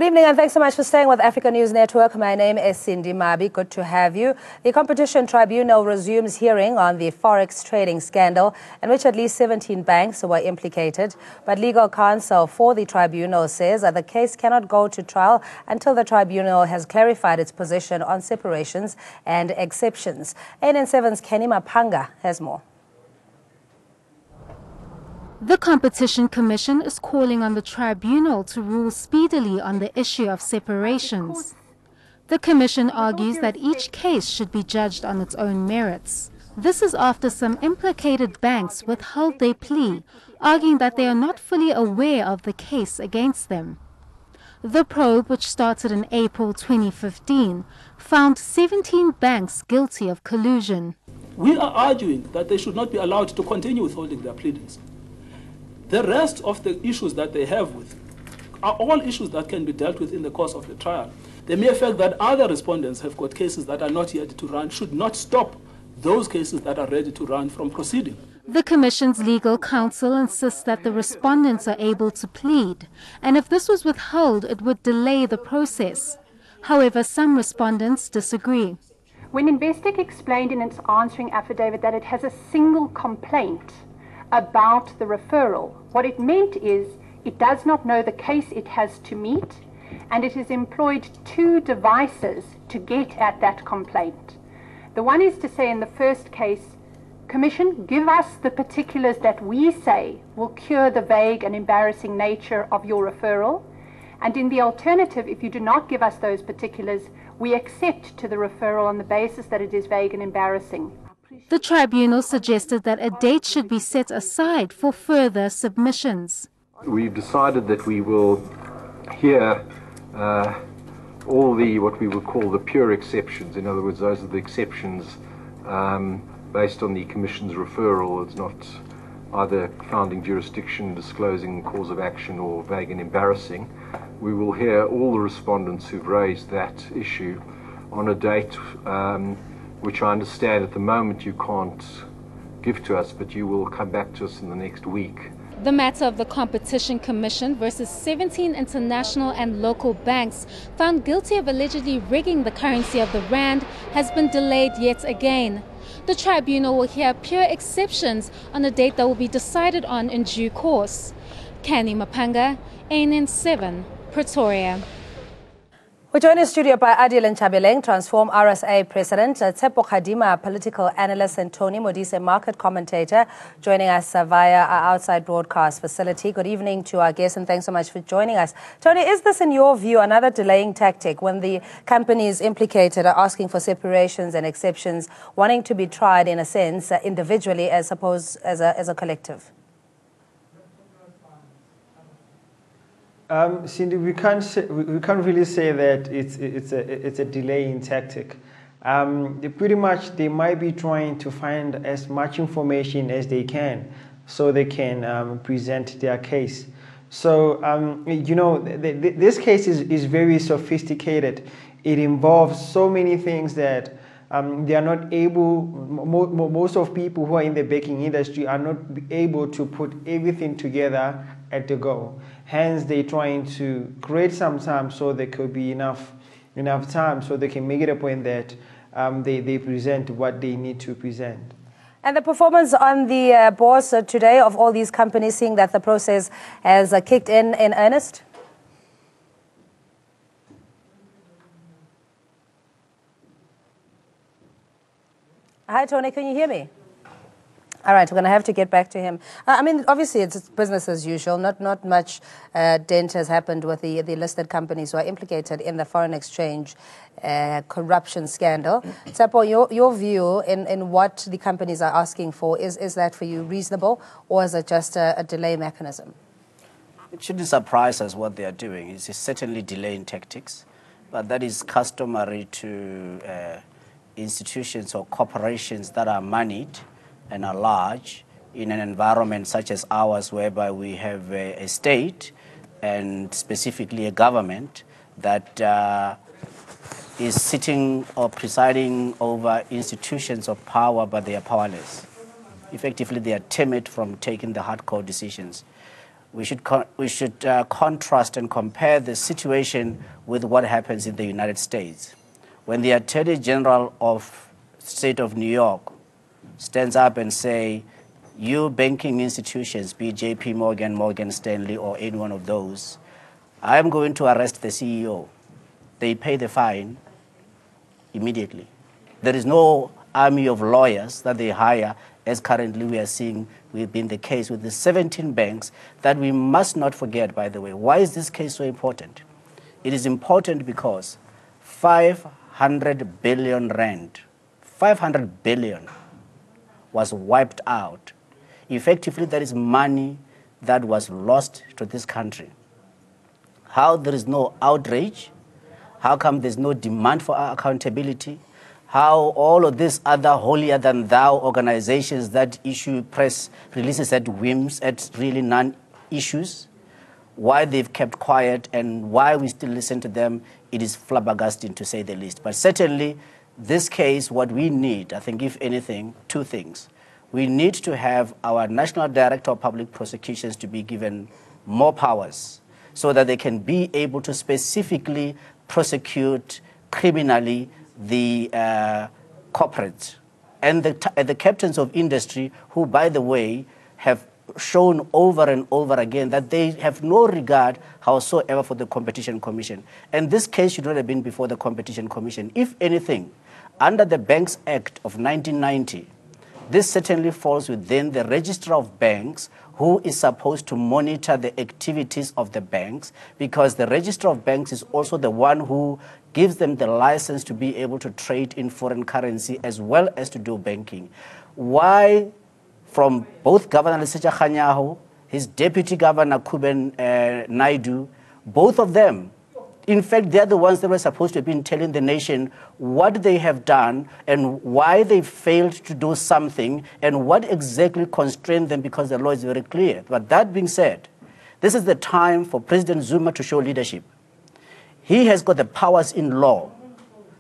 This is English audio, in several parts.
Good evening and thanks so much for staying with Africa News Network. My name is Cindy Mabi. Good to have you. The Competition Tribunal resumes hearing on the forex trading scandal in which at least 17 banks were implicated. But legal counsel for the tribunal says that the case cannot go to trial until the tribunal has clarified its position on separations and exceptions. ANN7's Kenny Mapanga has more. The Competition Commission is calling on the tribunal to rule speedily on the issue of separations. The Commission argues that each case should be judged on its own merits. This is after some implicated banks withheld their plea, arguing that they are not fully aware of the case against them. The probe, which started in April 2015, found 17 banks guilty of collusion. We are arguing that they should not be allowed to continue withholding their pleadings. The rest of the issues that they have with are all issues that can be dealt with in the course of the trial. The mere fact that other respondents have got cases that are not yet to run should not stop those cases that are ready to run from proceeding. The Commission's legal counsel insists that the respondents are able to plead, and if this was withheld, it would delay the process. However, some respondents disagree. When Investec explained in its answering affidavit that it has a single complaint about the referral, what it meant is it does not know the case it has to meet, and it has employed two devices to get at that complaint. The one is to say in the first case, Commission, give us the particulars that we say will cure the vague and embarrassing nature of your referral, and in the alternative, if you do not give us those particulars, we accept to the referral on the basis that it is vague and embarrassing. The tribunal suggested that a date should be set aside for further submissions. We've decided that we will hear all the what we would call the pure exceptions. In other words, those are the exceptions based on the Commission's referral. It's not either founding jurisdiction, disclosing cause of action, or vague and embarrassing. We will hear all the respondents who've raised that issue on a date which I understand at the moment you can't give to us, but you will come back to us in the next week. The matter of the Competition Commission versus 17 international and local banks found guilty of allegedly rigging the currency of the rand has been delayed yet again. The tribunal will hear pure exceptions on a date that will be decided on in due course. Kenny Mapanga, ANN7, Pretoria. We're joined in studio by Adil Nchabeleng, Transform RSA President, Tsepo Khadima, political analyst, and Tony Modise, market commentator, joining us via our outside broadcast facility. Good evening to our guests, and thanks so much for joining us. Tony, is this, in your view, another delaying tactic when the companies implicated are asking for separations and exceptions, wanting to be tried, in a sense, individually as opposed as a collective? Cindy, we can't really say that it's a delaying tactic. Pretty much they might be trying to find as much information as they can so they can present their case. So you know, this case is very sophisticated. It involves so many things that they are not able. Most of people who are in the banking industry are not able to put everything together at the go. Hence, they're trying to create some time so there could be enough time so they can make it a point that they present what they need to present. And the performance on the boards today of all these companies, seeing that the process has kicked in earnest? Hi, Tony, can you hear me? All right, we're going to have to get back to him. I mean, obviously, it's business as usual. Not much dent has happened with the listed companies who are implicated in the foreign exchange corruption scandal. Tsepo, your view in what the companies are asking for, is that for you reasonable, or is it just a delay mechanism? It shouldn't surprise us what they are doing. It's certainly delaying tactics, but that is customary to institutions or corporations that are moneyed and are large in an environment such as ours, whereby we have a state and specifically a government that is sitting or presiding over institutions of power, but they are powerless. Effectively, they are timid from taking the hardcore decisions. we should contrast and compare the situation with what happens in the United States. When the Attorney General of State of New York stands up and say, you banking institutions, be it JP Morgan, Morgan Stanley, or any one of those, I'm going to arrest the CEO. They pay the fine immediately. There is no army of lawyers that they hire, as currently we are seeing we've been the case with the 17 banks that we must not forget, by the way. Why is this case so important? It is important because 500 billion rand, 500 billion was wiped out. Effectively, that is money that was lost to this country. How there is no outrage? How come there's no demand for accountability? How all of these other holier-than-thou organizations that issue press releases at whims, at really non-issues, why they've kept quiet and why we still listen to them, it is flabbergasting to say the least. But certainly, this case, what we need, I think, if anything, two things. We need to have our National Director of Public Prosecutions to be given more powers so that they can be able to specifically prosecute criminally the corporates and the captains of industry who, by the way, have shown over and over again that they have no regard howsoever for the Competition Commission. And this case should not have been before the Competition Commission. If anything, under the Banks Act of 1990, this certainly falls within the Registrar of Banks, who is supposed to monitor the activities of the banks, because the Registrar of Banks is also the one who gives them the license to be able to trade in foreign currency as well as to do banking. Why, from both Governor Lesetja Kganyago, his Deputy Governor Kuben Naidu, both of them, in fact, they're the ones that were supposed to have been telling the nation what they have done and why they failed to do something and what exactly constrained them, because the law is very clear. But that being said, this is the time for President Zuma to show leadership. He has got the powers in law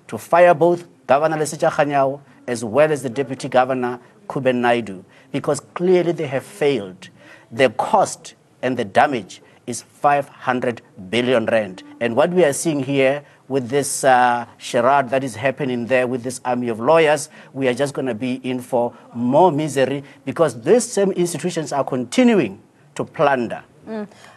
to fire both Governor Lesetja Kganyago as well as the Deputy Governor Kuben Naidu, because clearly they have failed. The cost and the damage is 500 billion rand. And what we are seeing here with this charade that is happening there with this army of lawyers, we are just going to be in for more misery, because these same institutions are continuing to plunder.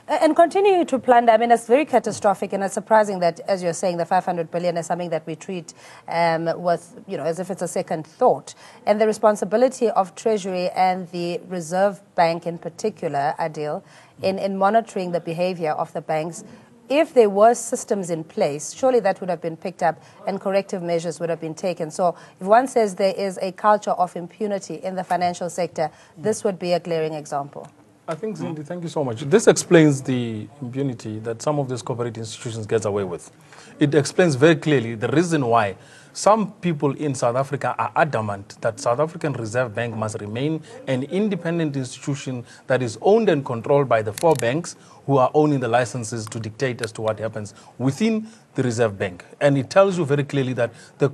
And continuing to plunder, I mean, it's very catastrophic, and it's surprising that, as you're saying, the 500 billion is something that we treat with, as if it's a second thought. And the responsibility of Treasury and the Reserve Bank in particular, Adil, in monitoring the behavior of the banks. If there were systems in place, surely that would have been picked up and corrective measures would have been taken. So if one says there is a culture of impunity in the financial sector, this would be a glaring example. I think, Cindy, thank you so much. This explains the impunity that some of these corporate institutions get away with. It explains very clearly the reason why some people in South Africa are adamant that South African Reserve Bank must remain an independent institution that is owned and controlled by the four banks who are owning the licenses to dictate as to what happens within the Reserve Bank. And it tells you very clearly that the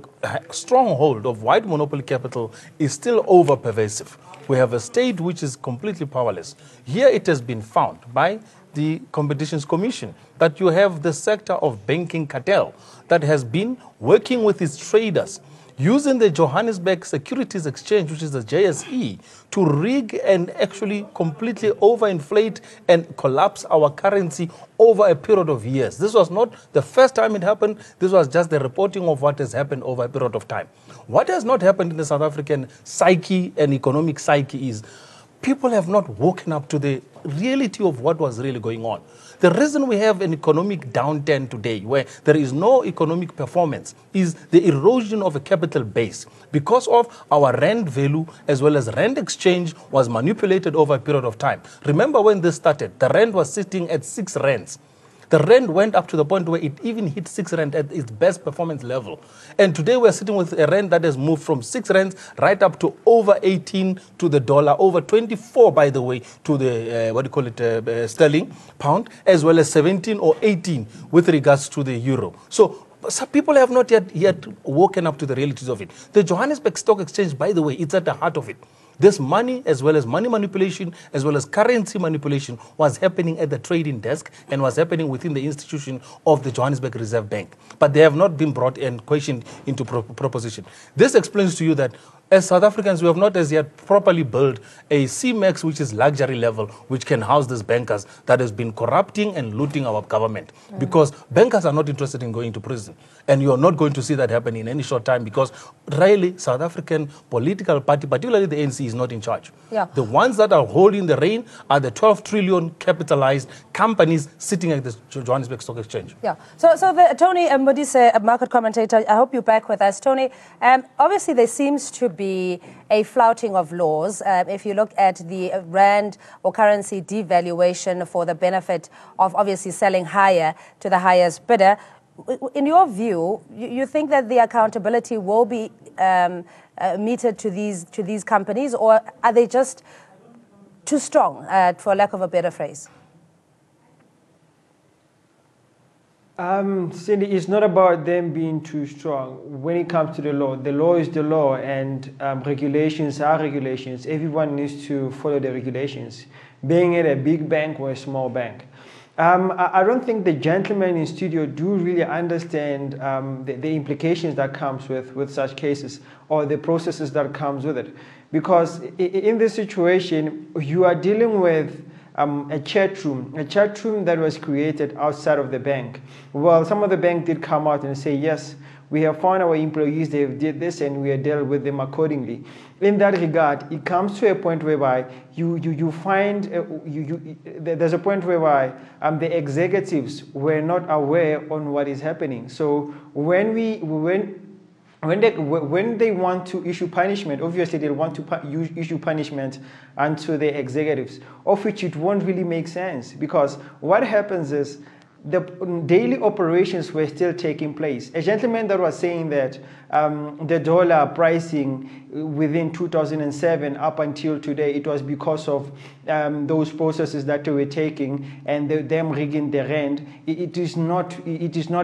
stronghold of white monopoly capital is still over-pervasive. We have a state which is completely powerless. Here it has been found by the Competition Commission that you have the sector of banking cartel that has been working with its traders, using the Johannesburg Securities Exchange, which is the JSE, to rig and actually completely overinflate and collapse our currency over a period of years. This was not the first time it happened. This was just the reporting of what has happened over a period of time. What has not happened in the South African psyche and economic psyche is people have not woken up to the reality of what was really going on. The reason we have an economic downturn today, where there is no economic performance, is the erosion of a capital base. Because of our rand value as well as rand exchange was manipulated over a period of time. Remember when this started, the rand was sitting at 6 rands. The rand went up to the point where it even hit 6 rand at its best performance level. And today we're sitting with a rand that has moved from 6 rands right up to over 18 to the dollar, over 24, by the way, to the, sterling pound, as well as 17 or 18 with regards to the euro. So some people have not yet woken up to the realities of it. The Johannesburg Stock Exchange, by the way, it's at the heart of it. This money, as well as money manipulation, as well as currency manipulation, was happening at the trading desk and was happening within the institution of the Johannesburg Reserve Bank. But they have not been brought and questioned into proposition. This explains to you that as South Africans, we have not as yet properly built a CMAX, which is luxury level, which can house these bankers that has been corrupting and looting our government. Because bankers are not interested in going to prison. And you are not going to see that happen in any short time because really South African political party, particularly the ANC, is not in charge. Yeah. The ones that are holding the reign are the 12 trillion capitalized companies sitting at the Johannesburg Stock Exchange. Yeah. So Tony Modise, a market commentator, I hope you're back with us. Tony, obviously there seems to be a flouting of laws. If you look at the rand or currency devaluation for the benefit of obviously selling higher to the highest bidder, in your view, you think that the accountability will be meted to these companies, or are they just too strong, for lack of a better phrase? Cindy, it's not about them being too strong. When it comes to the law is the law, and regulations are regulations. Everyone needs to follow the regulations, being it a big bank or a small bank. I don't think the gentlemen in studio do really understand the implications that comes with such cases, or the processes that comes with it. Because in this situation, you are dealing with a chat room that was created outside of the bank. Well, some of the bank did come out and say, yes, we have found our employees, they did this, and we have dealt with them accordingly. In that regard, it comes to a point whereby you find, there's a point whereby the executives were not aware on what is happening. So when they want to issue punishment, obviously they want to issue punishment onto the executives, of which it won't really make sense, because what happens is the daily operations were still taking place. A gentleman that was saying that the dollar pricing within 2007 up until today, it was because of those processes that they were taking and them rigging the rand. It is not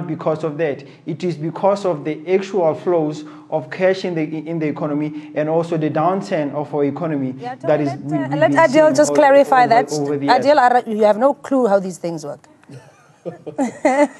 because of that. It is because of the actual flows of cash in the economy, and also the downturn of our economy. Yeah, that is. Let Adil just clarify that. Adil, you have no clue how these things work.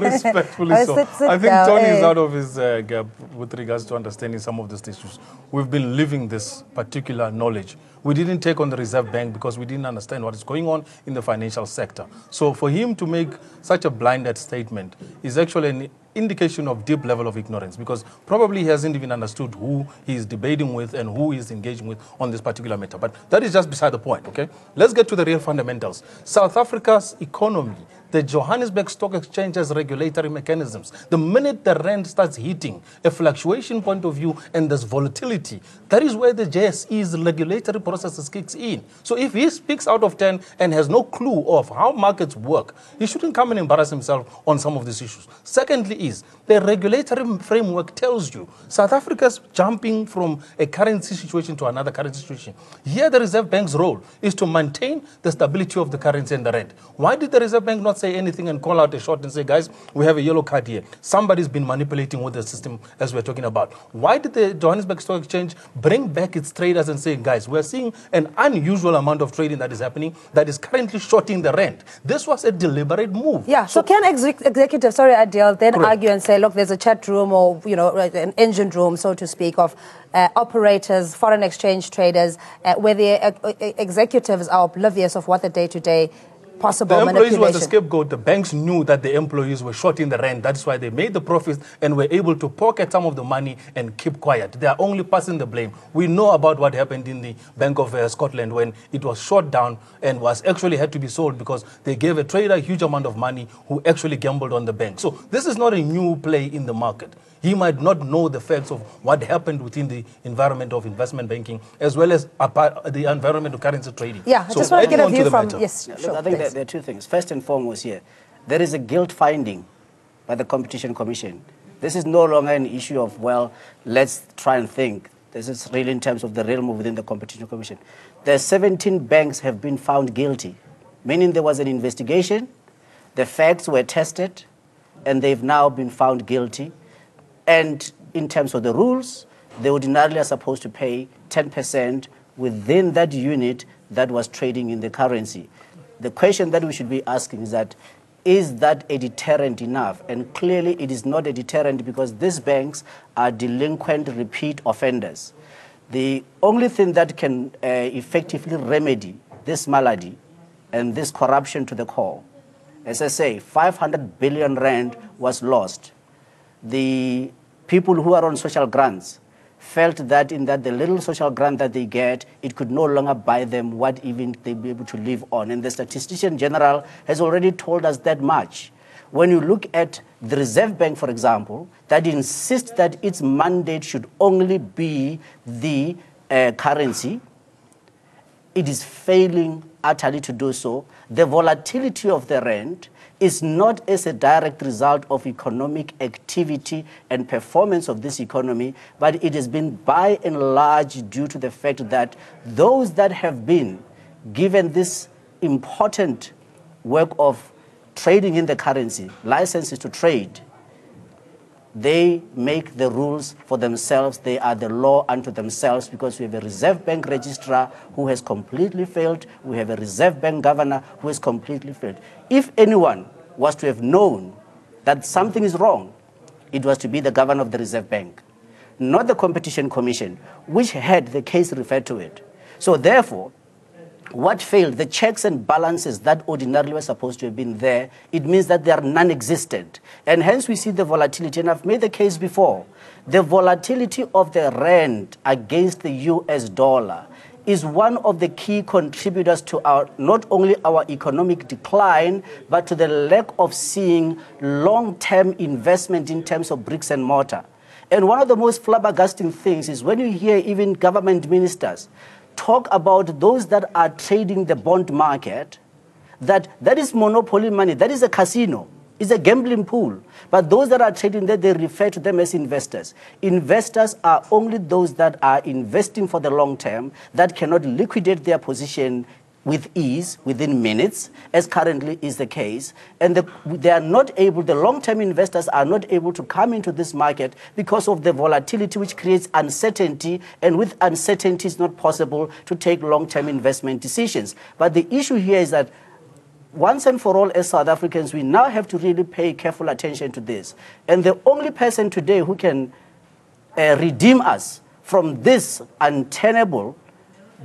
Respectfully so. I think Tony is out of his gap with regards to understanding some of these issues. We've been living this particular knowledge. We didn't take on the Reserve Bank because we didn't understand what is going on in the financial sector. So for him to make such a blinded statement is actually an indication of deep level of ignorance, because probably he hasn't even understood who he is debating with and who he is engaging with on this particular matter. But that is just beside the point, okay? Let's get to the real fundamentals. South Africa's economy, the Johannesburg Stock Exchange has regulatory mechanisms. The minute the rand starts hitting a fluctuation point of view and there's volatility, that is where the JSE's regulatory processes kicks in. So if he speaks out of 10 and has no clue of how markets work, he shouldn't come and embarrass himself on some of these issues. Secondly is, the regulatory framework tells you South Africa's jumping from a currency situation to another currency situation. Here the Reserve Bank's role is to maintain the stability of the currency and the rand. Why did the Reserve Bank not say anything and call out a shot and say, guys, we have a yellow card here. Somebody's been manipulating with the system, as we're talking about. Why did the Johannesburg Stock Exchange bring back its traders and say, guys, we're seeing an unusual amount of trading that is happening that is currently shorting the rand? This was a deliberate move. Yeah, so can executives, sorry Adil, then Correct. argue and say, look, there's a chat room or, an engine room, so to speak, of operators, foreign exchange traders, where the executives are oblivious of what the day-to-day possible manipulation. The employees were the scapegoat. The banks knew that the employees were shorting the rand. That's why they made the profits and were able to pocket some of the money and keep quiet. They are only passing the blame. We know about what happened in the Bank of Scotland when it was shut down and was actually had to be sold because they gave a trader a huge amount of money who actually gambled on the bank. So this is not a new play in the market. He might not know the facts of what happened within the environment of investment banking as well as the environment of currency trading. Yeah, I so just want to get a view from... matter. Yes, Look, sure, I think there are two things. First and foremost here, there is a guilt finding by the Competition Commission. This is no longer an issue of, well, let's try and think. This is really in terms of the realm within the Competition Commission. The 17 banks have been found guilty, meaning there was an investigation, the facts were tested, and they've now been found guilty. And in terms of the rules, they ordinarily are supposed to pay 10% within that unit that was trading in the currency. The question that we should be asking is that a deterrent enough? And clearly it is not a deterrent, because these banks are delinquent repeat offenders. The only thing that can effectively remedy this malady and this corruption to the core, as I say, 500 billion rand was lost. The people who are on social grants felt that the little social grant that they get, it could no longer buy them what even they'd be able to live on. And the Statistician General has already told us that much. When you look at the Reserve Bank, for example, that insists that its mandate should only be the currency, it is failing utterly to do so. The volatility of the rand is not as a direct result of economic activity and performance of this economy, but it has been by and large due to the fact that those that have been given this important work of trading in the currency, licenses to trade, they make the rules for themselves. They are the law unto themselves, because we have a Reserve Bank registrar who has completely failed. We have a Reserve Bank governor who has completely failed. If anyone was to have known that something is wrong, it was to be the governor of the Reserve Bank, not the Competition Commission, which had the case referred to it. So therefore, what failed? The checks and balances that ordinarily were supposed to have been there, it means that they are non-existent. And hence we see the volatility, and I've made the case before. The volatility of the rand against the US dollar is one of the key contributors to not only our economic decline, but to the lack of seeing long-term investment in terms of bricks and mortar. And one of the most flabbergasting things is when you hear even government ministers talk about those that are trading the bond market, that is monopoly money, that is a casino, it's a gambling pool. But those that are trading that, they refer to them as investors. Investors are only those that are investing for the long term, that cannot liquidate their position with ease within minutes, as currently is the case. And they are not able, the long-term investors are not able to come into this market because of the volatility, which creates uncertainty. And with uncertainty, it's not possible to take long-term investment decisions. But the issue here is that once and for all, as South Africans, we now have to really pay careful attention to this. And the only person today who can redeem us from this untenable,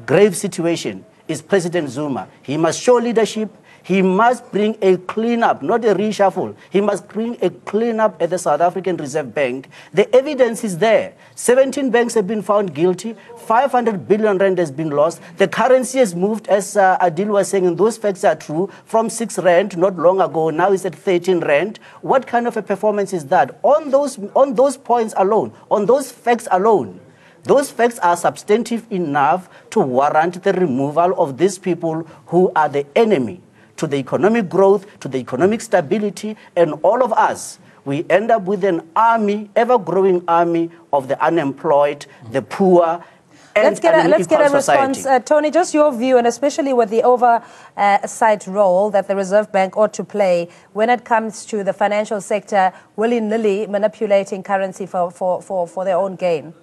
grave situation is President Zuma. He must show leadership. He must bring a clean-up, not a reshuffle. He must bring a clean-up at the South African Reserve Bank. The evidence is there. 17 banks have been found guilty. 500 billion rand has been lost. The currency has moved, as Adil was saying, and those facts are true, from 6 rand not long ago. Now it's at 13 rand. What kind of a performance is that? On those points alone, on those facts alone, those facts are substantive enough to warrant the removal of these people who are the enemy to the economic growth, to the economic stability, and all of us. We end up with an army, ever-growing army of the unemployed, the poor, and let's get a response. Tony, just your view, and especially with the oversight role that the Reserve Bank ought to play when it comes to the financial sector willy-nilly manipulating currency for their own gain.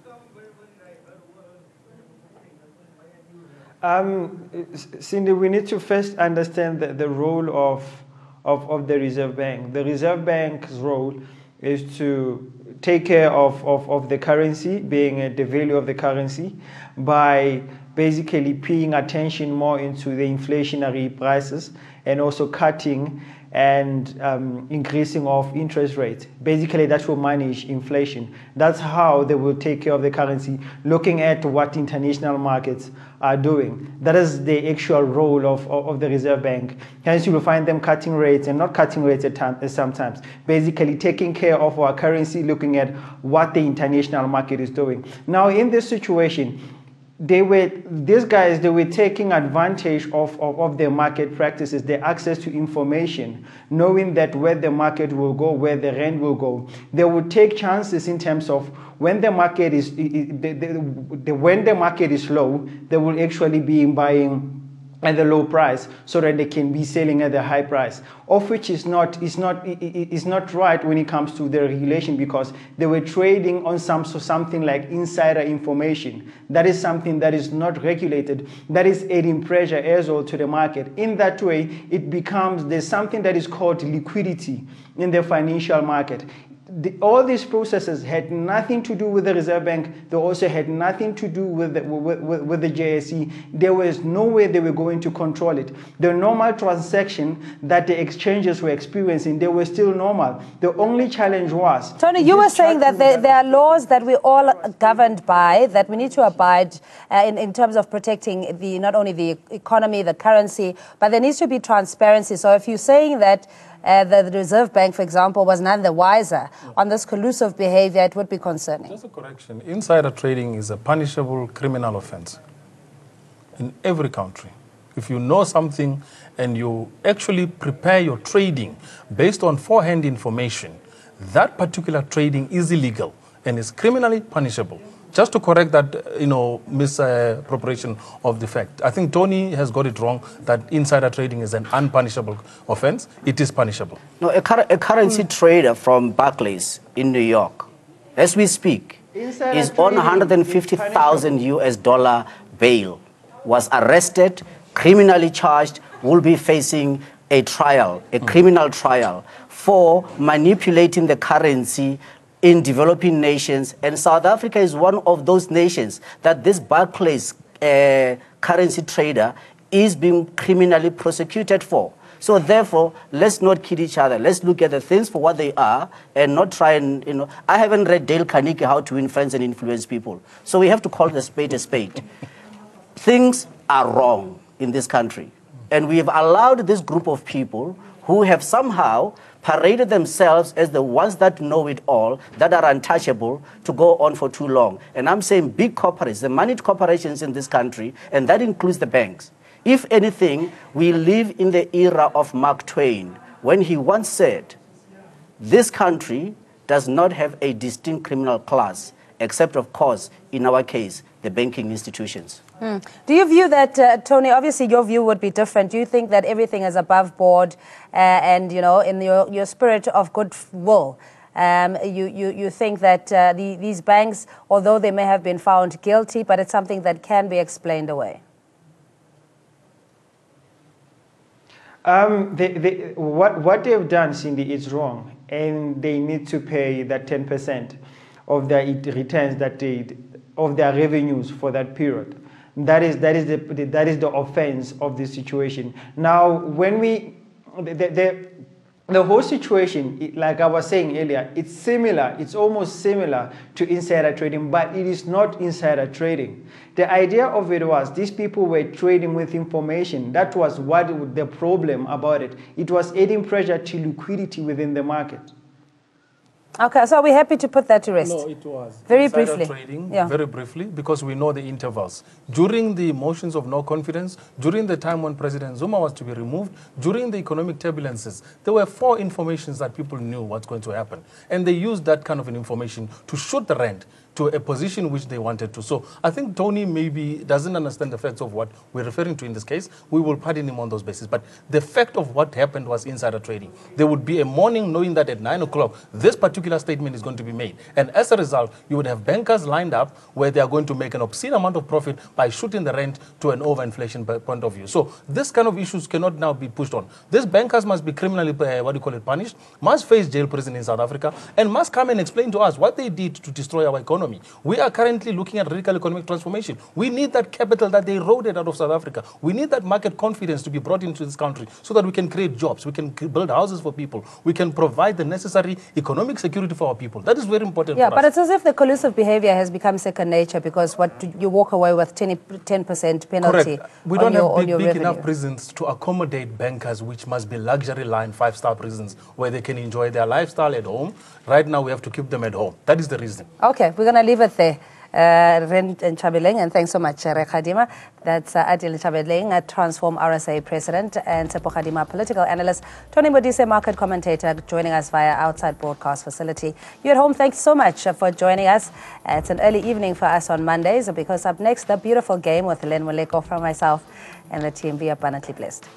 Cindy, we need to first understand the role of the Reserve Bank. The Reserve Bank's role is to take care of the currency, being the value of the currency, by basically paying attention more into the inflationary prices and also cutting and increasing of interest rates. Basically, that will manage inflation. That's how they will take care of the currency, looking at what international markets are doing. That is the actual role of the Reserve Bank. Hence, you will find them cutting rates and not cutting rates at sometimes. Basically, taking care of our currency, looking at what the international market is doing. Now, in this situation, these guys were taking advantage of their market practices, their access to information, knowing that where the market will go, where the rand will go. They would take chances in terms of when the market is when the market is low, they will actually be buying at the low price so that they can be selling at the high price, of which is not right when it comes to the regulation, because they were trading on something like insider information. That is something that is not regulated, that is adding pressure as well to the market. In that way, it becomes, there's something that is called liquidity in the financial market. All these processes had nothing to do with the Reserve Bank. They also had nothing to do with the JSE. There was no way they were going to control it. The normal transaction that the exchanges were experiencing, they were still normal. The only challenge was... Tony, you were saying that there are laws that we're all governed by, that we need to abide in terms of protecting not only the economy, the currency, but there needs to be transparency. So if you're saying that the Reserve Bank, for example, was none the wiser on this collusive behavior, it would be concerning. Just a correction. Insider trading is a punishable criminal offense in every country. If you know something and you actually prepare your trading based on forehand information, that particular trading is illegal and is criminally punishable. Just to correct that, misappropriation of the fact. I think Tony has got it wrong that insider trading is an unpunishable offense. It is punishable. No, a currency trader from Barclays in New York, as we speak, is on $150,000 US bail, was arrested, criminally charged, will be facing a trial, a criminal trial, for manipulating the currency in developing nations, and South Africa is one of those nations that this Barclays currency trader is being criminally prosecuted for. So therefore, let's not kid each other. Let's look at the things for what they are and not try and, I haven't read Dale Carnegie, How to Win Friends and Influence People. So we have to call the spade a spade. Things are wrong in this country. And we have allowed this group of people who have somehow paraded themselves as the ones that know it all, that are untouchable, to go on for too long. And I'm saying big corporates, the moneyed corporations in this country, and that includes the banks. If anything, we live in the era of Mark Twain, when he once said, this country does not have a distinct criminal class, except, of course, in our case, the banking institutions. Do you view that, Tony, obviously your view would be different. Do you think that everything is above board and, in your spirit of goodwill, you think that these banks, although they may have been found guilty, but it's something that can be explained away? What they've done, Cindy, is wrong, and they need to pay that 10% of their returns of their revenues for that period. That is the offense of this situation. Now, when the whole situation, like I was saying earlier, it's similar. It's almost similar to insider trading, but it is not insider trading. The idea of it was these people were trading with information. That was what the problem about it. It was adding pressure to liquidity within the market. Okay, so are we happy to put that to rest? No, it was. Very Insider briefly. Trading, very briefly, because we know the intervals. During the motions of no confidence, during the time when President Zuma was to be removed, during the economic turbulences, there were 4 informations that people knew what's going to happen. And they used that kind of an information to shoot the rand to a position which they wanted to. So I think Tony maybe doesn't understand the facts of what we're referring to in this case. We will pardon him on those bases. But the fact of what happened was insider trading. There would be a morning knowing that at 9 o'clock, this particular statement is going to be made. And as a result, you would have bankers lined up where they are going to make an obscene amount of profit by shooting the rent to an overinflation point of view. So this kind of issues cannot now be pushed on. These bankers must be criminally, punished, must face jail prison in South Africa, and must come and explain to us what they did to destroy our economy. We are currently looking at radical economic transformation. We need that capital that they eroded out of South Africa. We need that market confidence to be brought into this country so that we can create jobs, we can build houses for people, we can provide the necessary economic security for our people. That is very important for us. But it's as if the collusive behavior has become second nature, because you walk away with 10% penalty. Correct. We don't have big revenue. enough prisons to accommodate bankers, which must be luxury line 5-star prisons where they can enjoy their lifestyle at home. Right now, we have to keep them at home. That is the reason. Okay, we're going to leave it there. Ren Nchabeleng, and thanks so much, Khadima. That's Adil Nchabeleng, Transform RSA President, and Tsepo Khadima, political analyst, Tony Modise, market commentator, joining us via outside broadcast facility. You at home, thanks so much for joining us. It's an early evening for us on Mondays, because up next, the beautiful game with Len Moleko from myself and the team. Be abundantly blessed.